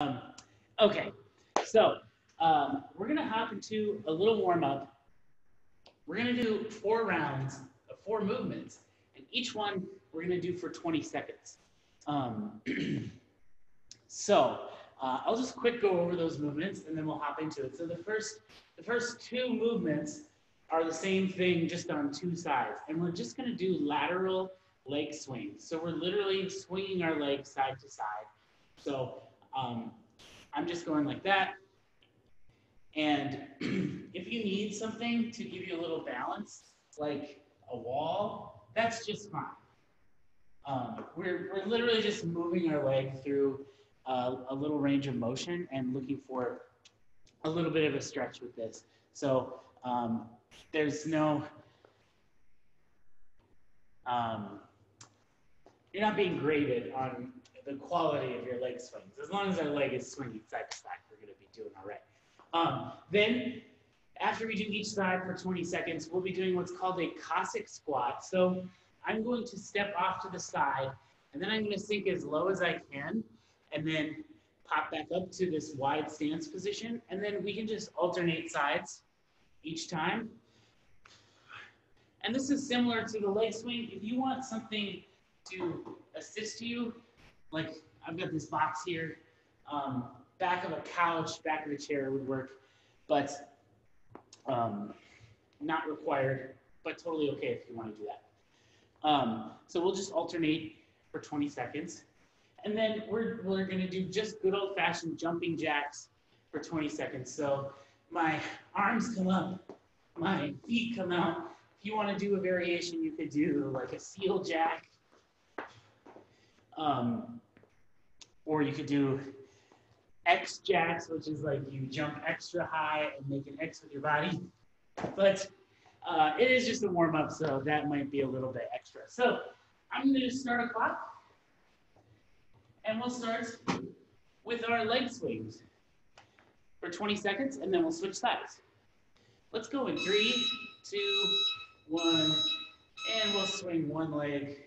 Um, okay, so we're going to hop into a little warm-up. We're going to do 4 rounds of 4 movements, and each one we're going to do for 20 seconds. I'll just quick go over those movements, and then we'll hop into it. So the first 2 movements are the same thing, just on 2 sides, and we're just going to do lateral leg swings. So we're literally swinging our legs side to side. So I'm just going like that. And if you need something to give you a little balance, like a wall, that's just fine. We're literally just moving our leg through a little range of motion and looking for a little bit of a stretch with this. So there's no, you're not being graded on the quality of your leg swings. As long as our leg is swinging side to side, we're going to be doing all right. Then, after we do each side for 20 seconds, we'll be doing what's called a Cossack Squat. So I'm going to step off to the side, and then I'm going to sink as low as I can, and then pop back up to this wide stance position, and then we can just alternate sides each time. And this is similar to the leg swing. If you want something to assist you, like I've got this box here, back of a couch, back of a chair would work, but not required, but totally okay if you want to do that. So we'll just alternate for 20 seconds. And then we're going to do just good old-fashioned jumping jacks for 20 seconds. So my arms come up, my feet come out. If you want to do a variation, you could do like a seal jack, or you could do X jacks, which is like you jump extra high and make an X with your body. But it is just a warm-up, so that might be a little bit extra. So I'm going to start a clock, and we'll start with our leg swings for 20 seconds, and then we'll switch sides. Let's go in 3, 2, 1, and we'll swing one leg.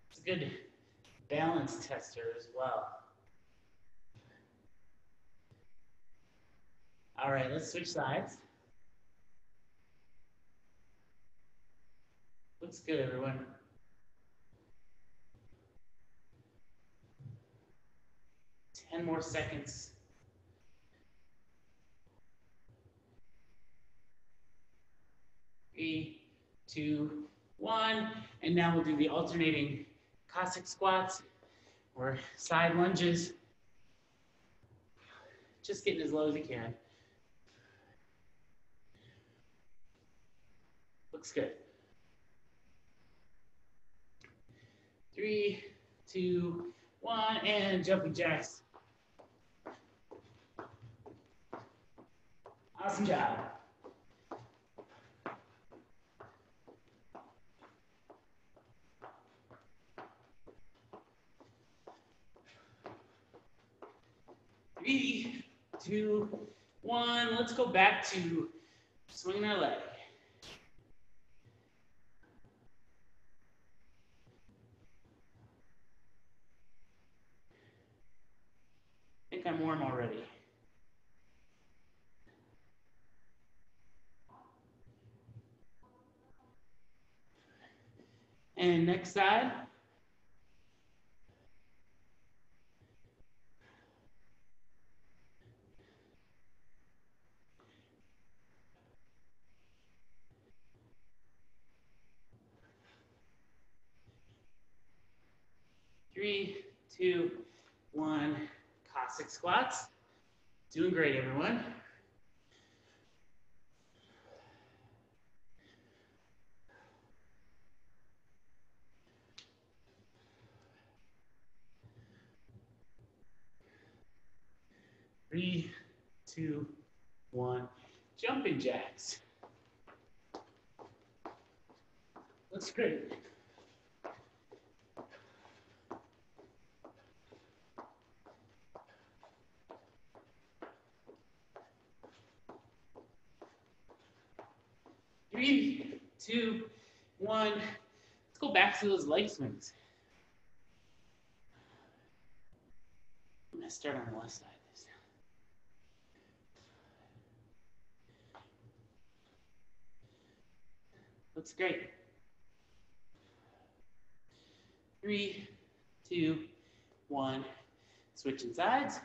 It's a good balance tester as well. All right, let's switch sides. Looks good, everyone. Ten more seconds. 3, 2, 1. And now we'll do the alternating Cossack squats or side lunges. Just getting as low as you can. Looks good. 3, 2, 1, and jumping jacks. Awesome job. Three, 2, 1. Let's go back to swinging our leg. I think I'm warm already. And next side. Three, 2, 1. Cossack squats. Doing great, everyone. Three, 2, 1. Jumping jacks. Looks great. 3, 2, 1. Let's go back to those leg swings. I'm going to start on the left side this time. Looks great. 3, 2, 1. Switching sides.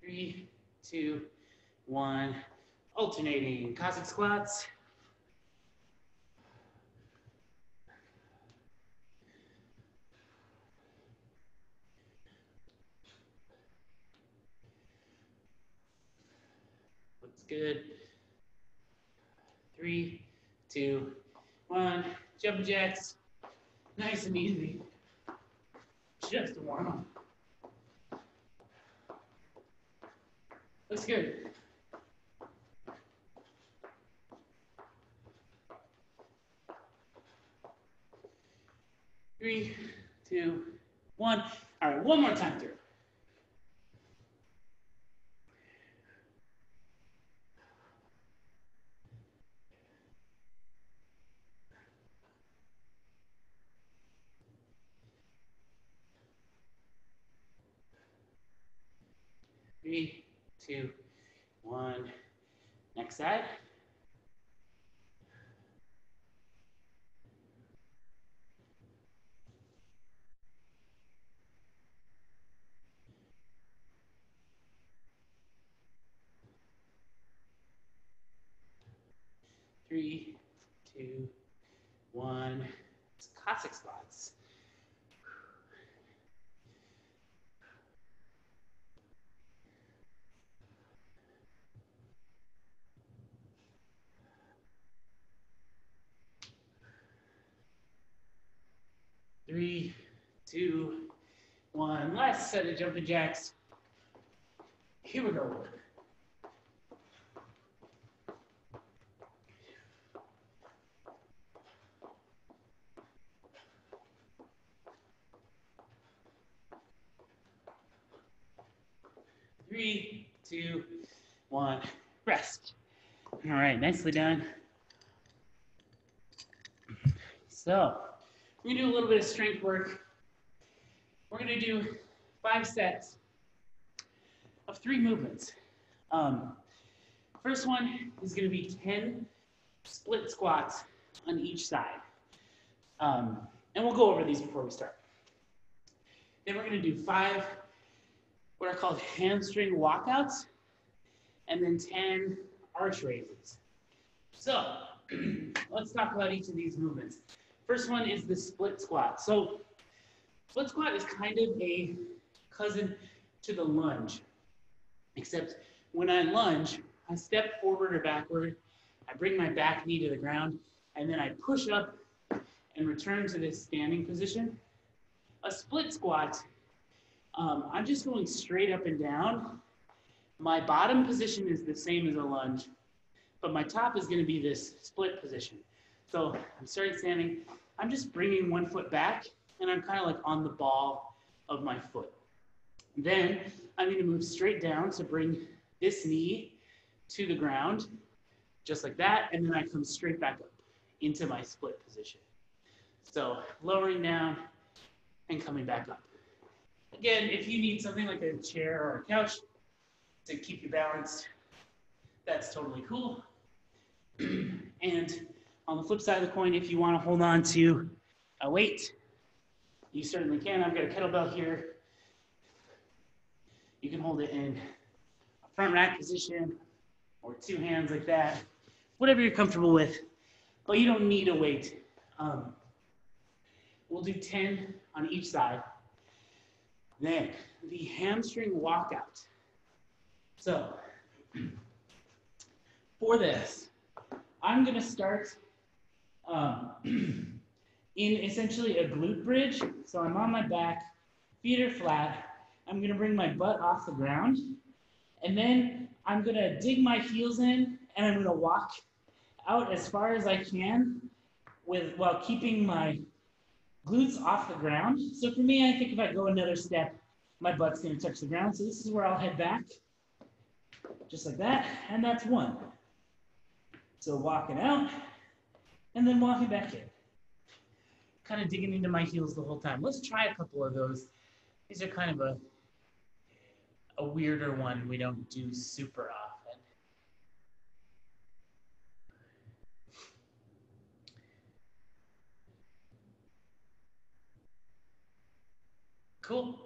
Three, 2, 1. Alternating Cossack squats. Looks good. 3, 2, 1. Jumping jacks. Nice and easy. Just a warm up. Looks good. Three, 2, 1. All right, one more time through. Three, 2, 1. Next side. Three, 2, 1. It's Cossack squats. Three, 2, 1. Last set of jumping jacks. Here we go. Three, 2, 1. Rest. All right, nicely done. So, we're going to do a little bit of strength work. We're going to do 5 sets of 3 movements. First one is going to be 10 split squats on each side. And we'll go over these before we start. Then we're going to do 5 what are called hamstring walkouts, and then 10 arch raises. So, let's talk about each of these movements. First one is the split squat. So, split squat is kind of a cousin to the lunge, except when I lunge, I step forward or backward, I bring my back knee to the ground, and then I push up and return to this standing position. A split squat, I'm just going straight up and down. My bottom position is the same as a lunge, but my top is going to be this split position. So I'm starting standing. I'm just bringing one foot back, and I'm kind of like on the ball of my foot. Then I'm going to move straight down to bring this knee to the ground, just like that, and then I come straight back up into my split position. So lowering down and coming back up. Again, if you need something like a chair or a couch to keep you balanced, that's totally cool. And on the flip side of the coin, if you want to hold on to a weight, you certainly can. I've got a kettlebell here. You can hold it in a front rack position or 2 hands like that, whatever you're comfortable with, but you don't need a weight. We'll do 10 on each side. Then the hamstring walkout. So for this, I'm going to start in essentially a glute bridge. So I'm on my back, feet are flat. I'm going to bring my butt off the ground, and then I'm going to dig my heels in, and I'm going to walk out as far as I can while keeping my glutes off the ground. So for me, I think if I go another step, my butt's gonna touch the ground. So this is where I'll head back, just like that, and that's one. So walking out, and then walking back in. Kind of digging into my heels the whole time. Let's try a couple of those. These are kind of a weirder one we don't do super often. Cool.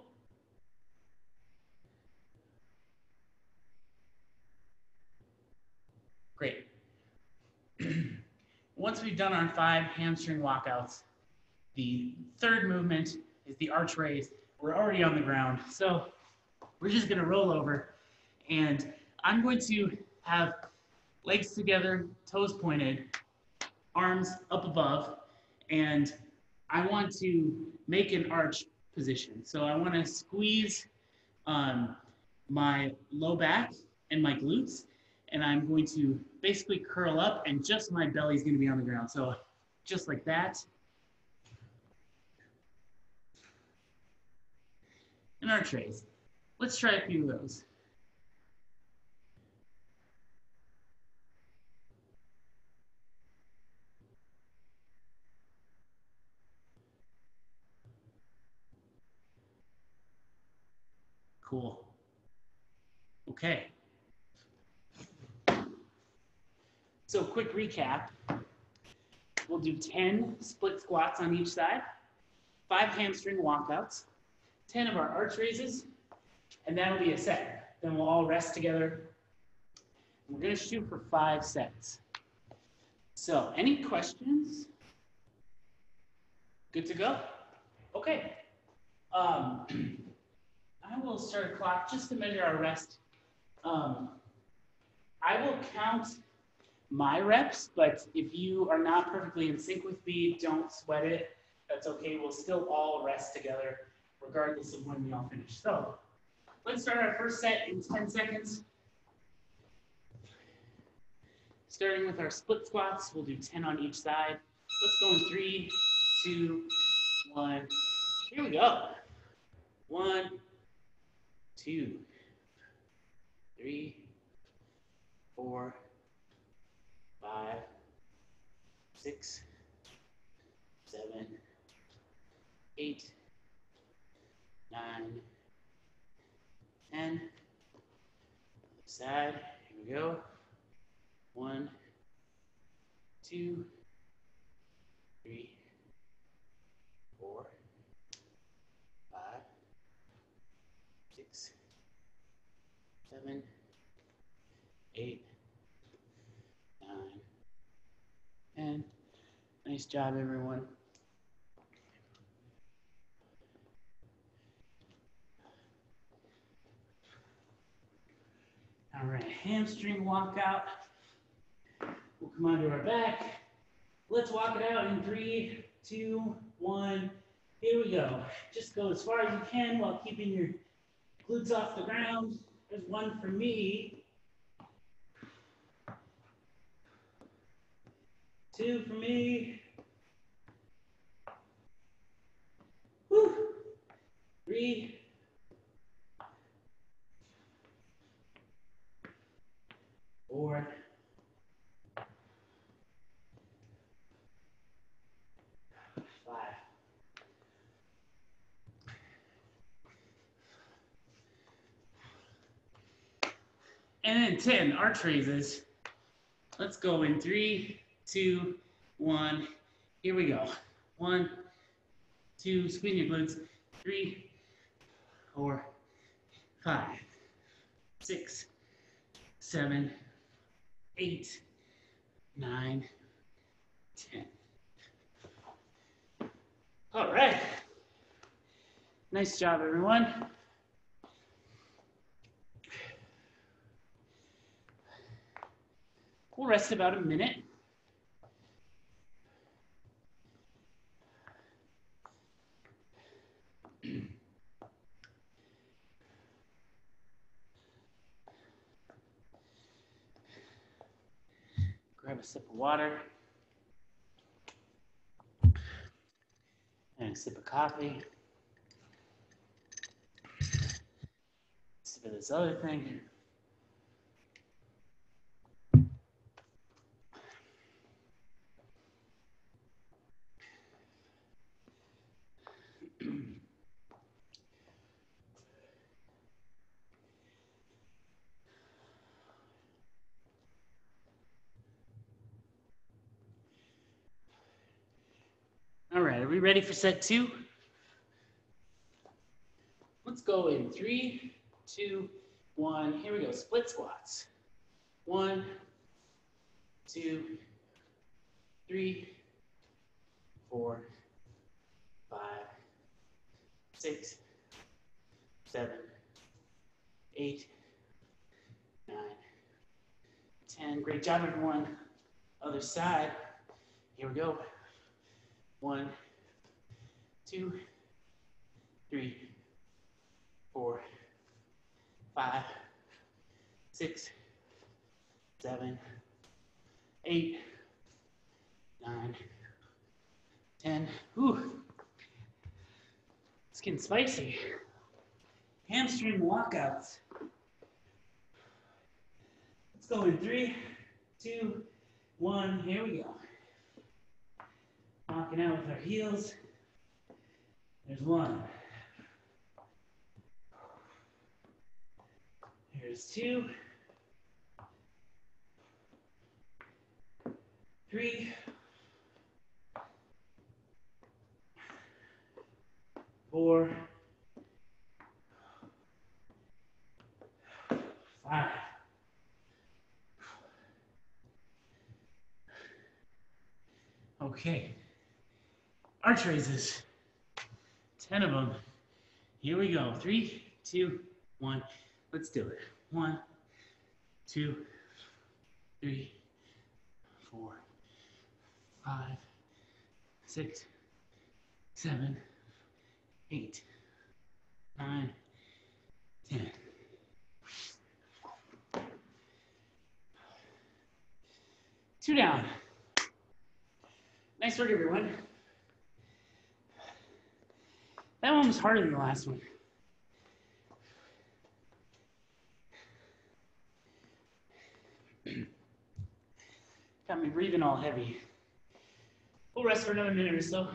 Great. Once we've done our 5 hamstring walkouts, the third movement is the arch raise. We're already on the ground, so we're just gonna roll over, and I'm going to have legs together, toes pointed, arms up above, and I want to make an arch position. So I want to squeeze my low back and my glutes, and I'm going to basically curl up, and just my belly is going to be on the ground. So just like that. And arch raise. Let's try a few of those. Cool. Okay. So quick recap. We'll do 10 split squats on each side, 5 hamstring walkouts, 10 of our arch raises, and that'll be a set. Then we'll all rest together. We're gonna shoot for 5 sets. So any questions? Good to go? Okay. I will start a clock just to measure our rest. I will count my reps, but if you are not perfectly in sync with me, don't sweat it. That's okay. We'll still all rest together regardless of when we all finish. So let's start our first set in 10 seconds. Starting with our split squats, we'll do 10 on each side. Let's go in 3, 2, 1. Here we go. 1, 2, 3, 4, 5, 6, 7, 8, 9, 10. Other side. Here we go. 1, 2, 3, 4, 5, 6, 7, 8, 9, 10. Nice job, everyone. All right, hamstring walkout. We'll come onto our back. Let's walk it out in 3, 2, 1. Here we go. Just go as far as you can while keeping your glutes off the ground. There's 1 for me. 2 for me. Woo. 3. 4. 5. And then 10 arch raises. Let's go in 3, 2, 1. Here we go. 1, 2, squeeze your glutes. 3, 4, 5, 6, 7, 8, 9, 10. All right. Nice job, everyone. We'll rest about a minute. Grab a sip of water. And a sip of coffee. Sip of this other thing. All right, are we ready for set 2? Let's go in 3, 2, 1. Here we go. Split squats. 1, 2, 3, 4, 5, 6, 7, 8, 9, 10. Great job, everyone. Other side. Here we go. 1, 2, 3, 4, 5, 6, 7, 8, 9, 10. Ooh, it's getting spicy. Hamstring walkouts. Let's go in 3, 2, 1. Here we go. Walking out with our heels. There's 1. Here's 2. 3. 4. 5. Okay. Arch raises. 10 of them. Here we go. 3, 2, 1. Let's do it. 1, 2, 3, 4, 5, 6, 7, 8, 9, 10. Two down. Nice work, everyone. That one was harder than the last one. Got me breathing all heavy. We'll rest for another minute or so.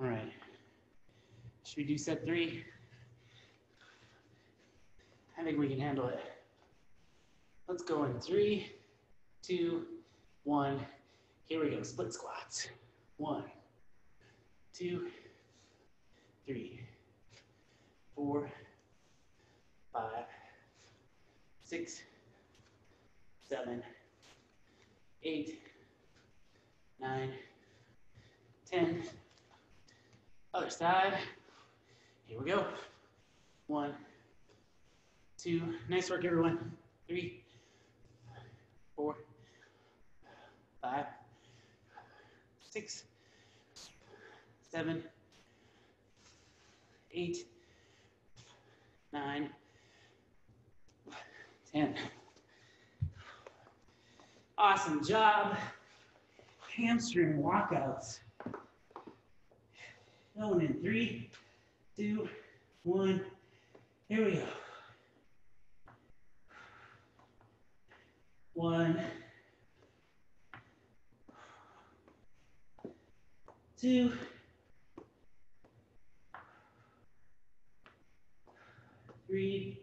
All right. Should we do set 3? I think we can handle it. Let's go in 3, 2, 1. Here we go. Split squats. 1, 2, 3, 4, 5, 6, 7, 8, 9, 10. Other side. Here we go. 1, 2. Nice work, everyone. 3, 4, 5, 6, 7, 8, 9, 10. Awesome job. Hamstring walkouts. Going in 3, 2, 1. Here we go. 1, 2, 3,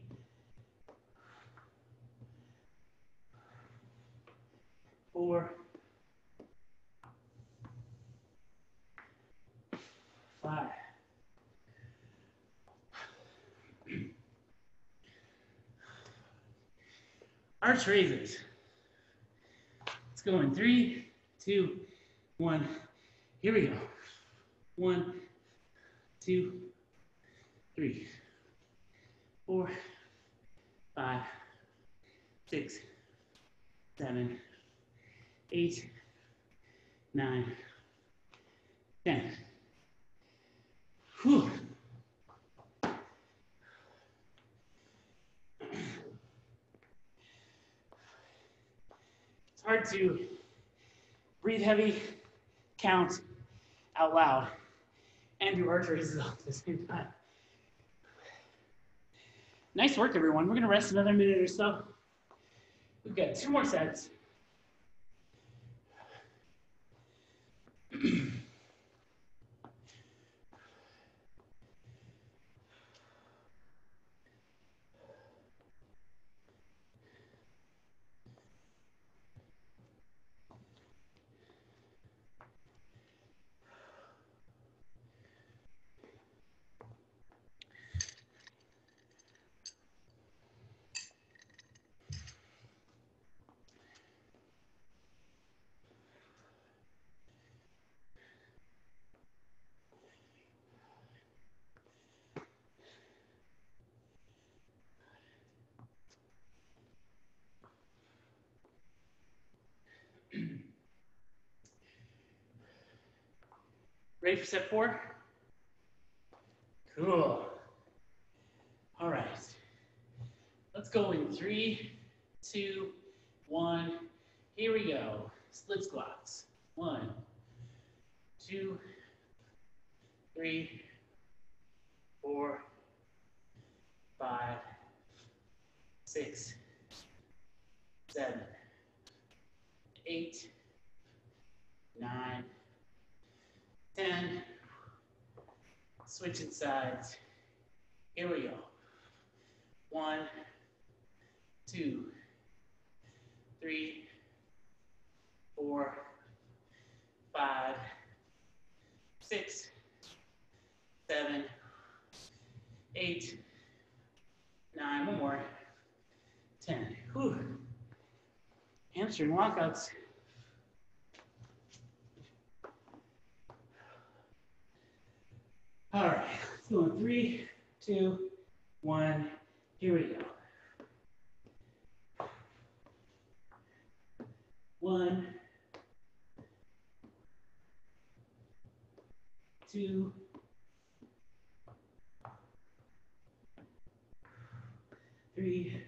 4, arch raises. Let's go in 3, 2, 1. Here we go. 1, 2, 3, 4, 5, 6, 7, 8, 9, 10. Whew. It's hard to breathe heavy, count out loud, and do arch raises all at the same time. Nice work, everyone. We're going to rest another minute or so. We've got 2 more sets. Ready for set 4? Cool. All right. Let's go in 3, 2, 1. Here we go. Split squats. 1, 2, 3, 4, 5, 6, 7, 8, 9, 10. Switching sides. Here we go. 1, 2, 3, 4, 5, 6, 7, 8, 9. One more. 10. Whew. Hamstring walkouts. All right, let's go in 3, 2, 1. Here we go. 1, 2, 3,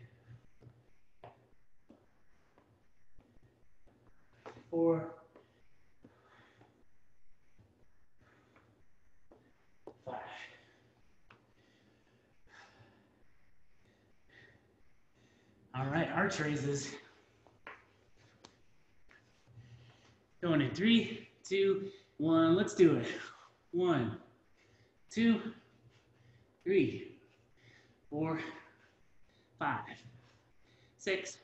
4, 5. All right, arch raises. Going in 3, 2, 1. Let's do it. 1, 2, 3, 4, 5, 6,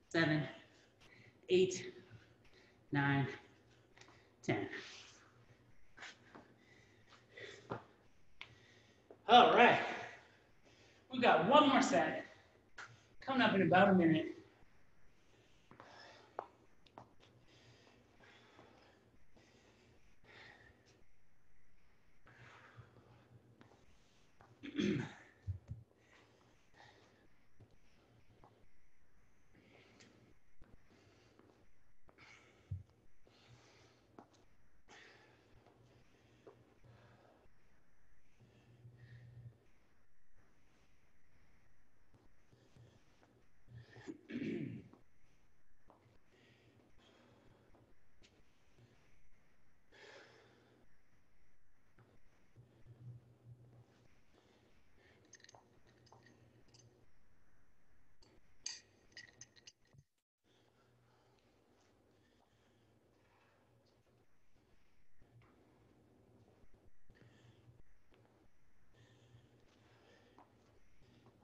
7, 8, 9, 10. All right. We've got 1 more set coming up in about a minute.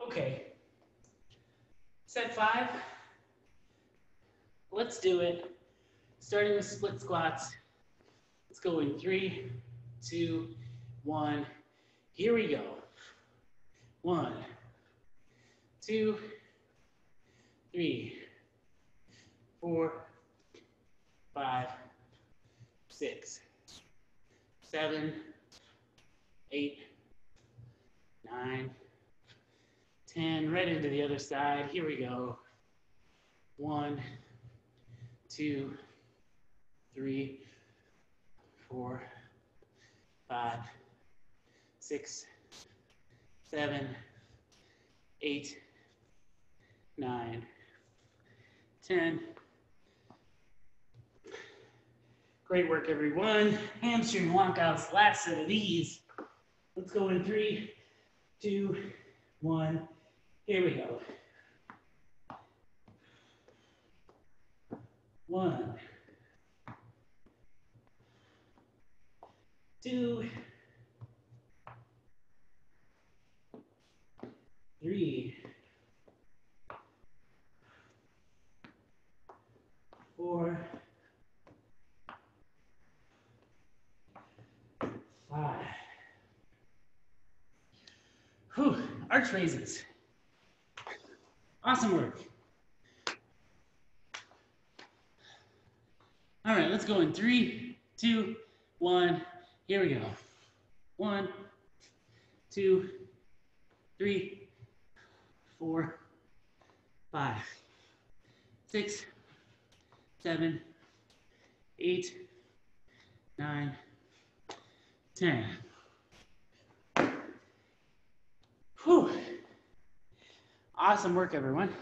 Okay, set 5, let's do it. Starting with split squats. Let's go in 3, 2, 1. Here we go. 1, 2, 3, 4, 5, 6, 7, 8, 9, 10. Right into the other side. Here we go. 1, 2, 3, 4, 5, 6, 7, 8, 9, 10. Great work, everyone. Hamstring walkouts, last set of these. Let's go in 3, 2, 1. Here we go. 1, 2, 3, 4, 5. Whew, arch raises. Awesome work. All right, let's go in 3, 2, 1. Here we go. 1, 2, 3, 4, 5, 6, 7, 8, 9, 10. Whew. Awesome work, everyone.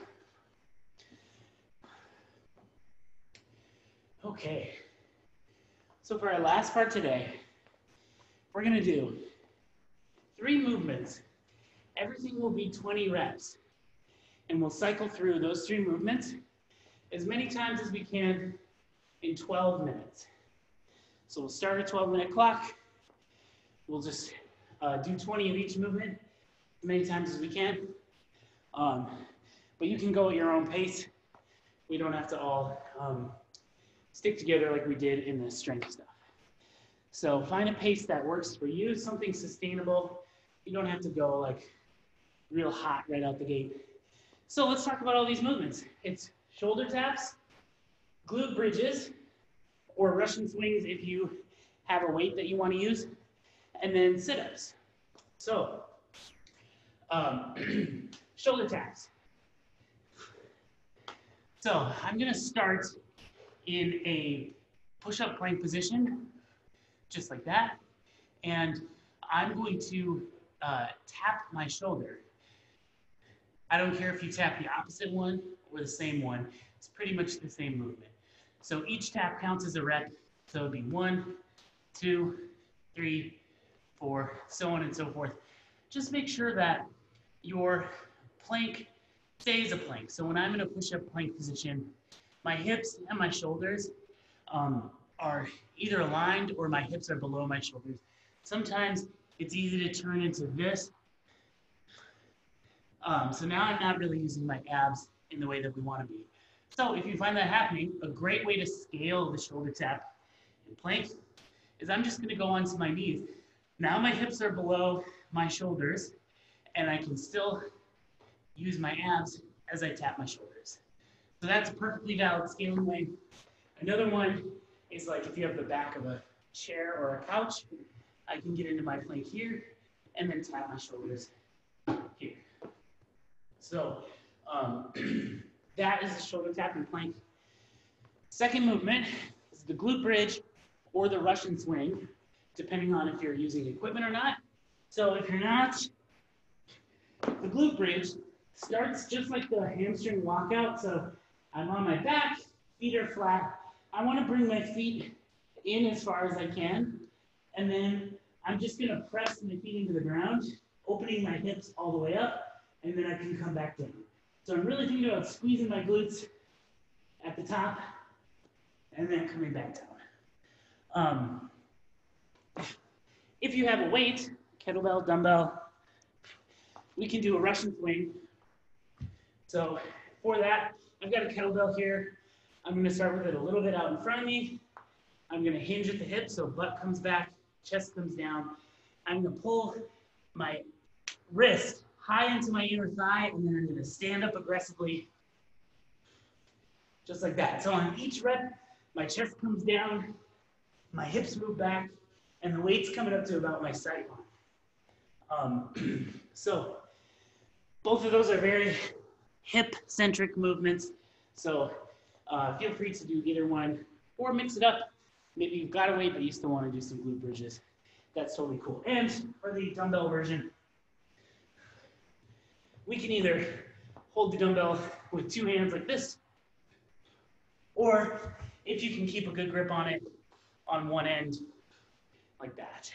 Okay. So for our last part today, we're going to do 3 movements. Everything will be 20 reps. And we'll cycle through those 3 movements as many times as we can in 12 minutes. So we'll start a 12-minute clock. We'll just do 20 of each movement as many times as we can. But you can go at your own pace. We don't have to all stick together like we did in the strength stuff. So find a pace that works for you, something sustainable. You don't have to go like real hot right out the gate. So let's talk about all these movements. It's shoulder taps, glute bridges, or Russian swings if you have a weight that you want to use, and then sit-ups. So shoulder taps. So I'm going to start in a push-up plank position, just like that. And I'm going to tap my shoulder. I don't care if you tap the opposite one or the same one. It's pretty much the same movement. So each tap counts as a rep. So it'd be 1, 2, 3, 4, so on and so forth. Just make sure that your plank stays a plank. So when I'm in a push-up plank position, my hips and my shoulders are either aligned or my hips are below my shoulders. Sometimes it's easy to turn into this. So now I'm not really using my abs in the way that we want to be. So if you find that happening, a great way to scale the shoulder tap in plank is I'm just going to go onto my knees. Now my hips are below my shoulders, and I can still use my abs as I tap my shoulders. So that's a perfectly valid scaling way. Another one is like if you have the back of a chair or a couch, I can get into my plank here and then tap my shoulders here. So that is the shoulder tap and plank. Second movement is the glute bridge or the Russian swing, depending on if you're using equipment or not. So if you're not, the glute bridge starts just like the hamstring walkout. So I'm on my back, feet are flat. I want to bring my feet in as far as I can. And then I'm just going to press my feet into the ground, opening my hips all the way up, and then I can come back down. So I'm really thinking about squeezing my glutes at the top and then coming back down. If you have a weight, kettlebell, dumbbell, we can do a Russian swing. So for that, I've got a kettlebell here. I'm going to start with it a little bit out in front of me. I'm going to hinge at the hip so butt comes back, chest comes down. I'm going to pull my wrist high into my inner thigh, and then I'm going to stand up aggressively just like that. So on each rep, my chest comes down, my hips move back, and the weight's coming up to about my sight line. So both of those are very hip-centric movements. So feel free to do either one or mix it up. Maybe you've got a weight, but you still want to do some glute bridges. That's totally cool. And for the dumbbell version, we can either hold the dumbbell with two hands like this, or if you can keep a good grip on it on one end, like that.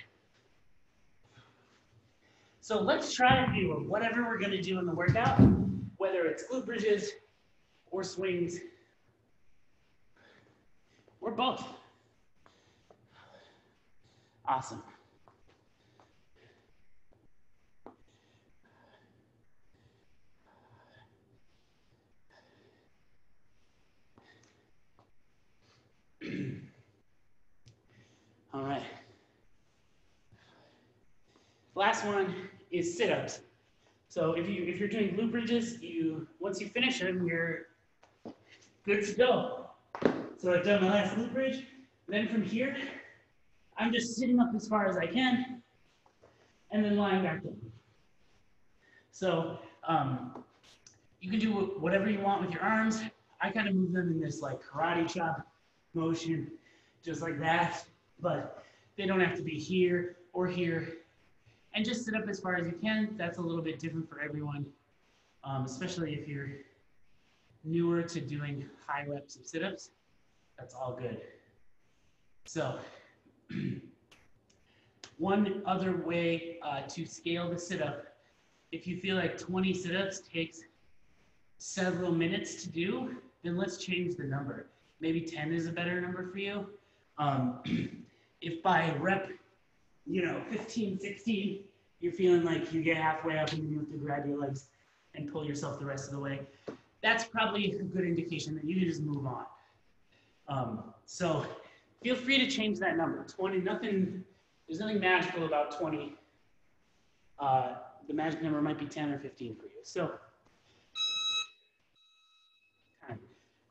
So let's try a few of whatever we're going to do in the workout, whether it's glute bridges or swings or both. Awesome. All right. Last one is sit-ups. So if you're doing glute bridges, once you finish them, you're good to go. So I've done my last glute bridge. Then from here, I'm just sitting up as far as I can, and then lying back down. So you can do whatever you want with your arms. I kind of move them in this like karate chop motion, just like that. But they don't have to be here or here. And just sit up as far as you can. That's a little bit different for everyone, especially if you're newer to doing high reps of sit-ups. That's all good. So one other way to scale the sit-up, if you feel like 20 sit-ups takes several minutes to do, then let's change the number. Maybe 10 is a better number for you. If by rep, 15, 16, you're feeling like you get halfway up and then you have to grab your legs and pull yourself the rest of the way, that's probably a good indication that you can just move on. So feel free to change that number. 20, there's nothing magical about 20. The magic number might be 10 or 15 for you. So,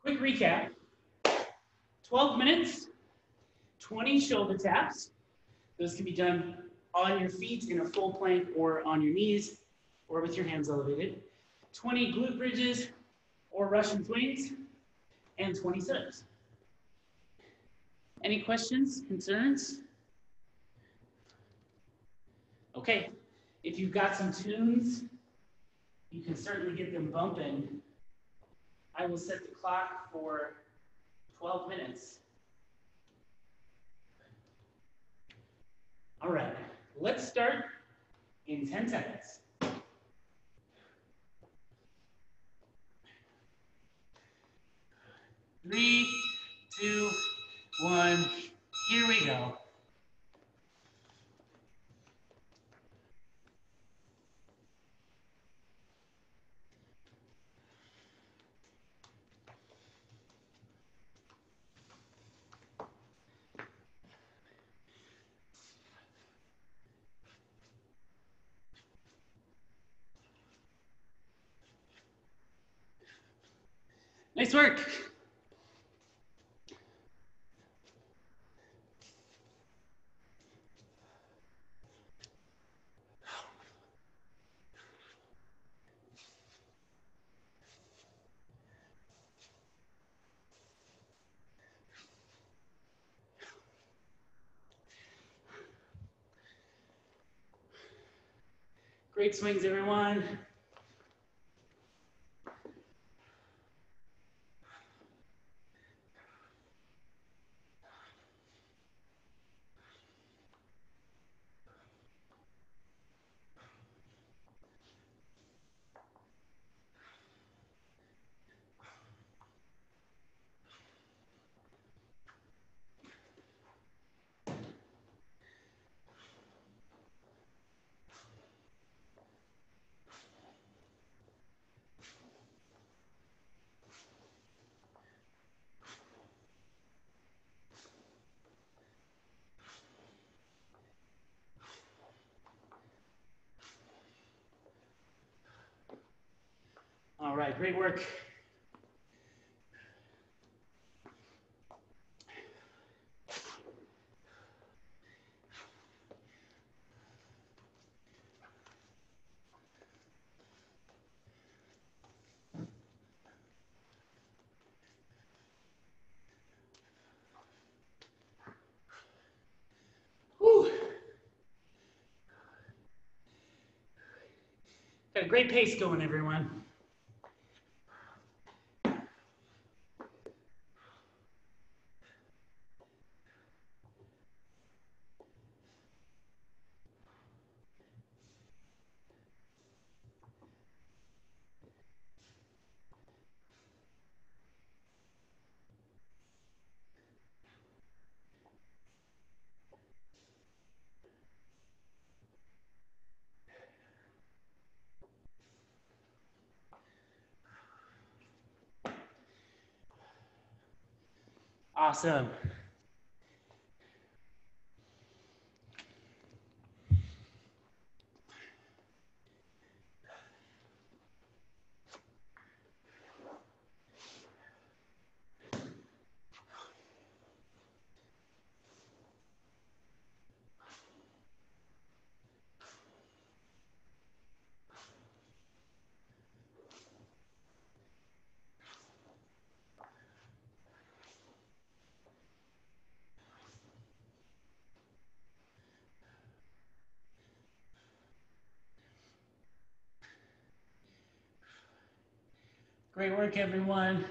quick recap. 12 minutes, 20 shoulder taps. Those can be done on your feet in a full plank or on your knees or with your hands elevated. 20 glute bridges or Russian swings, and 20 sit-ups. Any questions, concerns? Okay, if you've got some tunes, you can certainly get them bumping. I will set the clock for 12 minutes. All right, let's start in 10 seconds. 3, 2, 1, here we go. Nice work. Great swings, everyone. All right, great work. Got a great pace going, everyone. Awesome. Great work, everyone.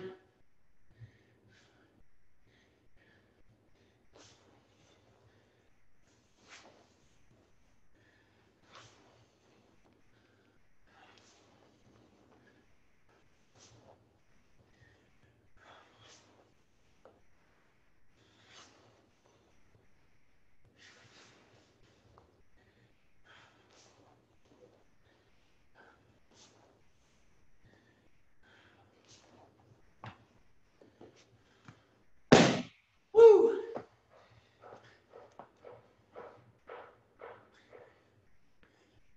Woo!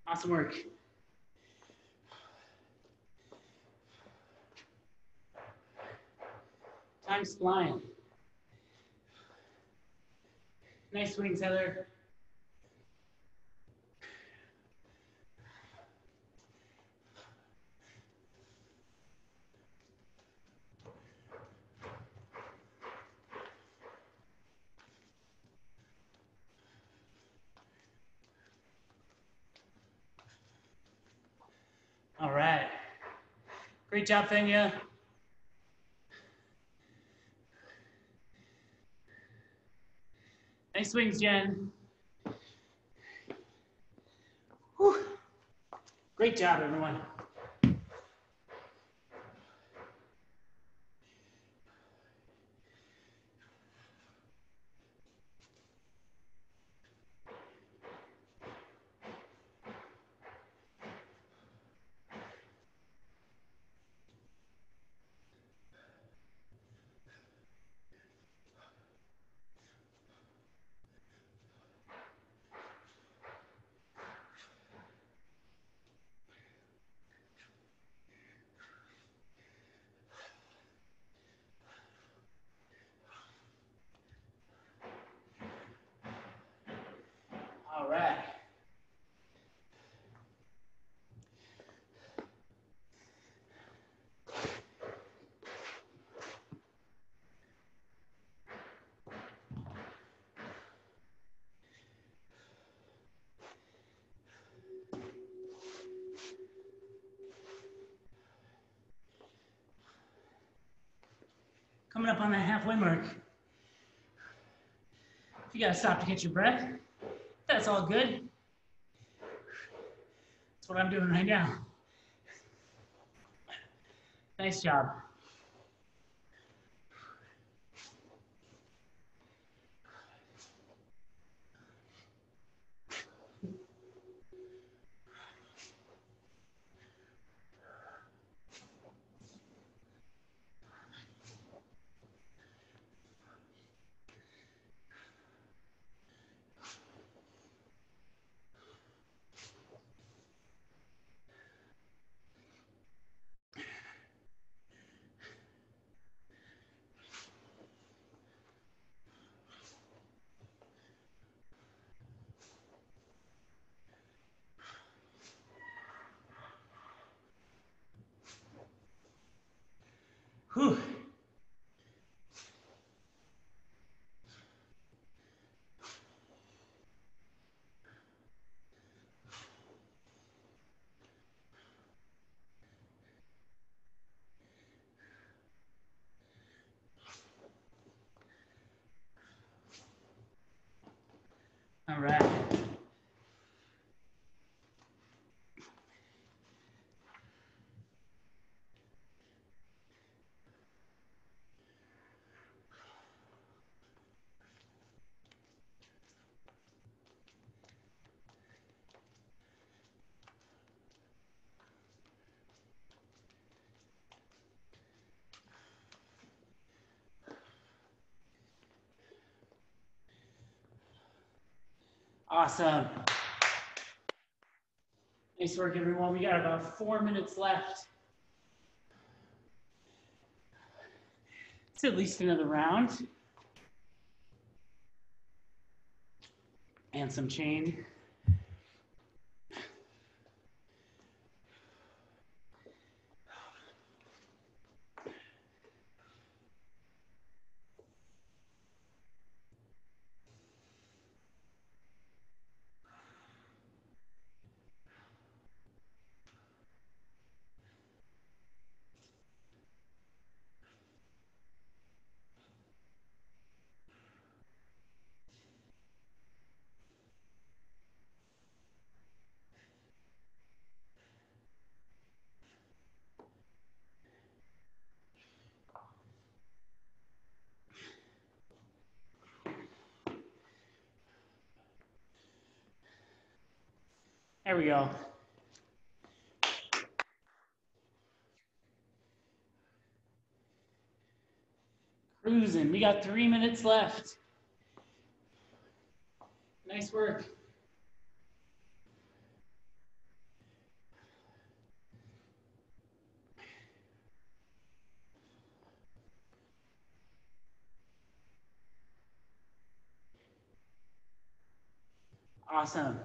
Awesome work. Time's flying. Nice swings, Heather. All right. Great job, Fenya. Nice swings, Jen. Whew. Great job, everyone. All right. Coming up on that halfway mark. If you gotta stop to catch your breath, that's all good. That's what I'm doing right now. Nice job. Whew. Awesome. Nice work, everyone. We got about 4 minutes left. It's at least another round. And some chain. There we go. Cruising. We got 3 minutes left. Nice work. Awesome.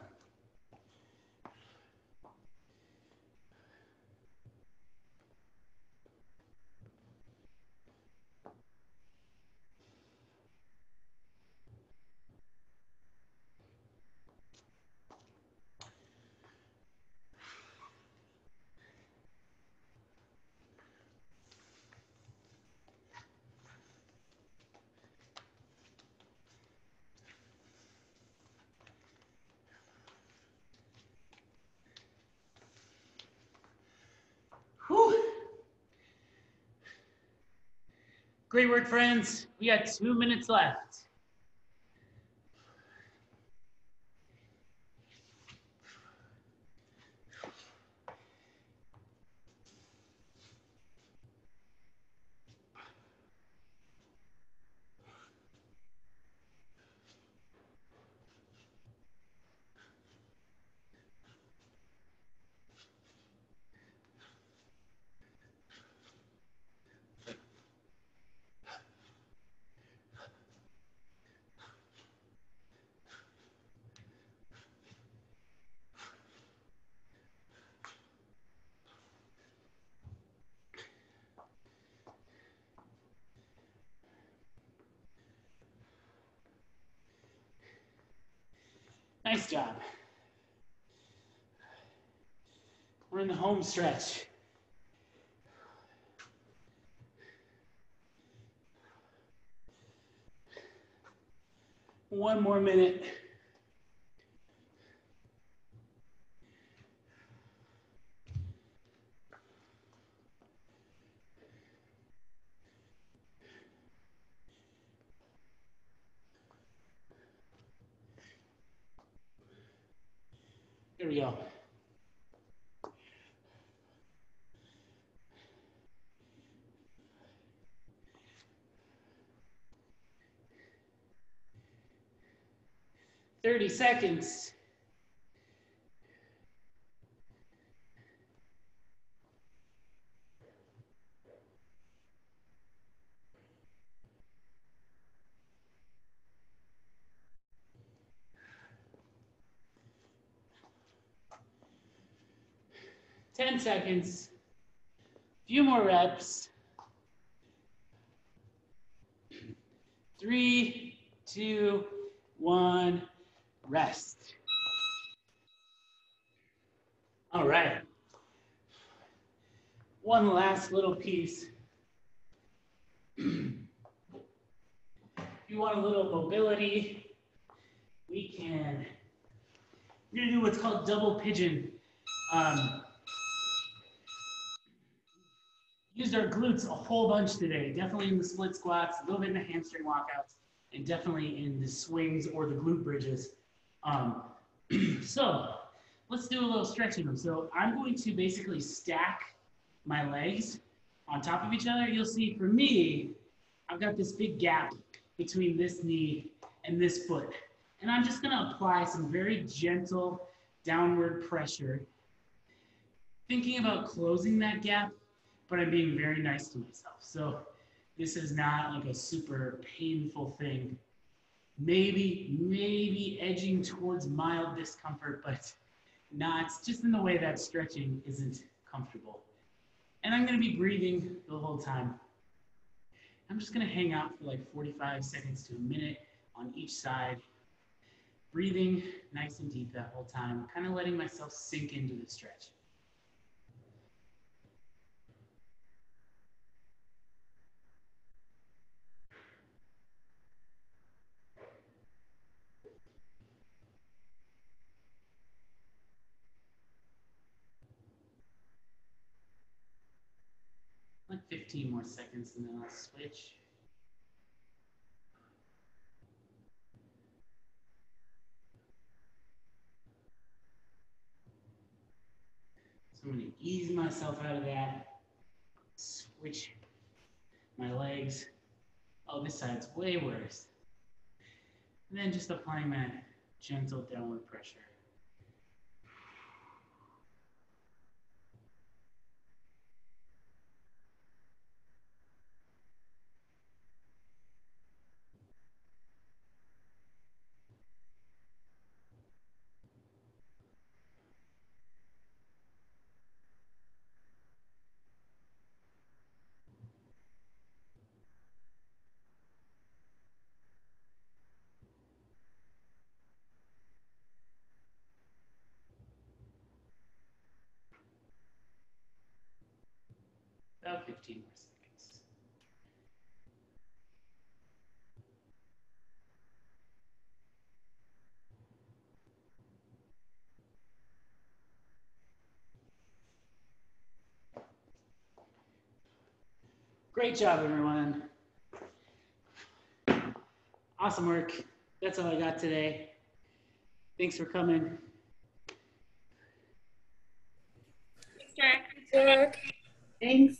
Whew. Great work, friends. We got 2 minutes left. Nice job. We're in the home stretch. One more minute. Here we go. Thirty seconds. Ten seconds. Few more reps. 3, 2, 1, rest. All right. One last little piece. If you want a little mobility, we're gonna do what's called double pigeon. Used our glutes a whole bunch today, definitely in the split squats, a little bit in the hamstring walkouts, and definitely in the swings or the glute bridges. So let's do a little stretching them. So I'm going to basically stack my legs on top of each other. You'll see for me, I've got this big gap between this knee and this foot. And I'm just gonna apply some very gentle downward pressure, thinking about closing that gap, but I'm being very nice to myself. So this is not like a super painful thing. Maybe edging towards mild discomfort, but not just in the way that stretching isn't comfortable. And I'm gonna be breathing the whole time. I'm just gonna hang out for like 45 seconds to a minute on each side, breathing nice and deep that whole time, kind of letting myself sink into the stretch. Like 15 more seconds and then I'll switch. So I'm gonna ease myself out of that, switch my legs. Oh, this side's way worse. And then just applying that gentle downward pressure. About 15 more seconds. Great job, everyone. Awesome work. That's all I got today. Thanks for coming. Thanks.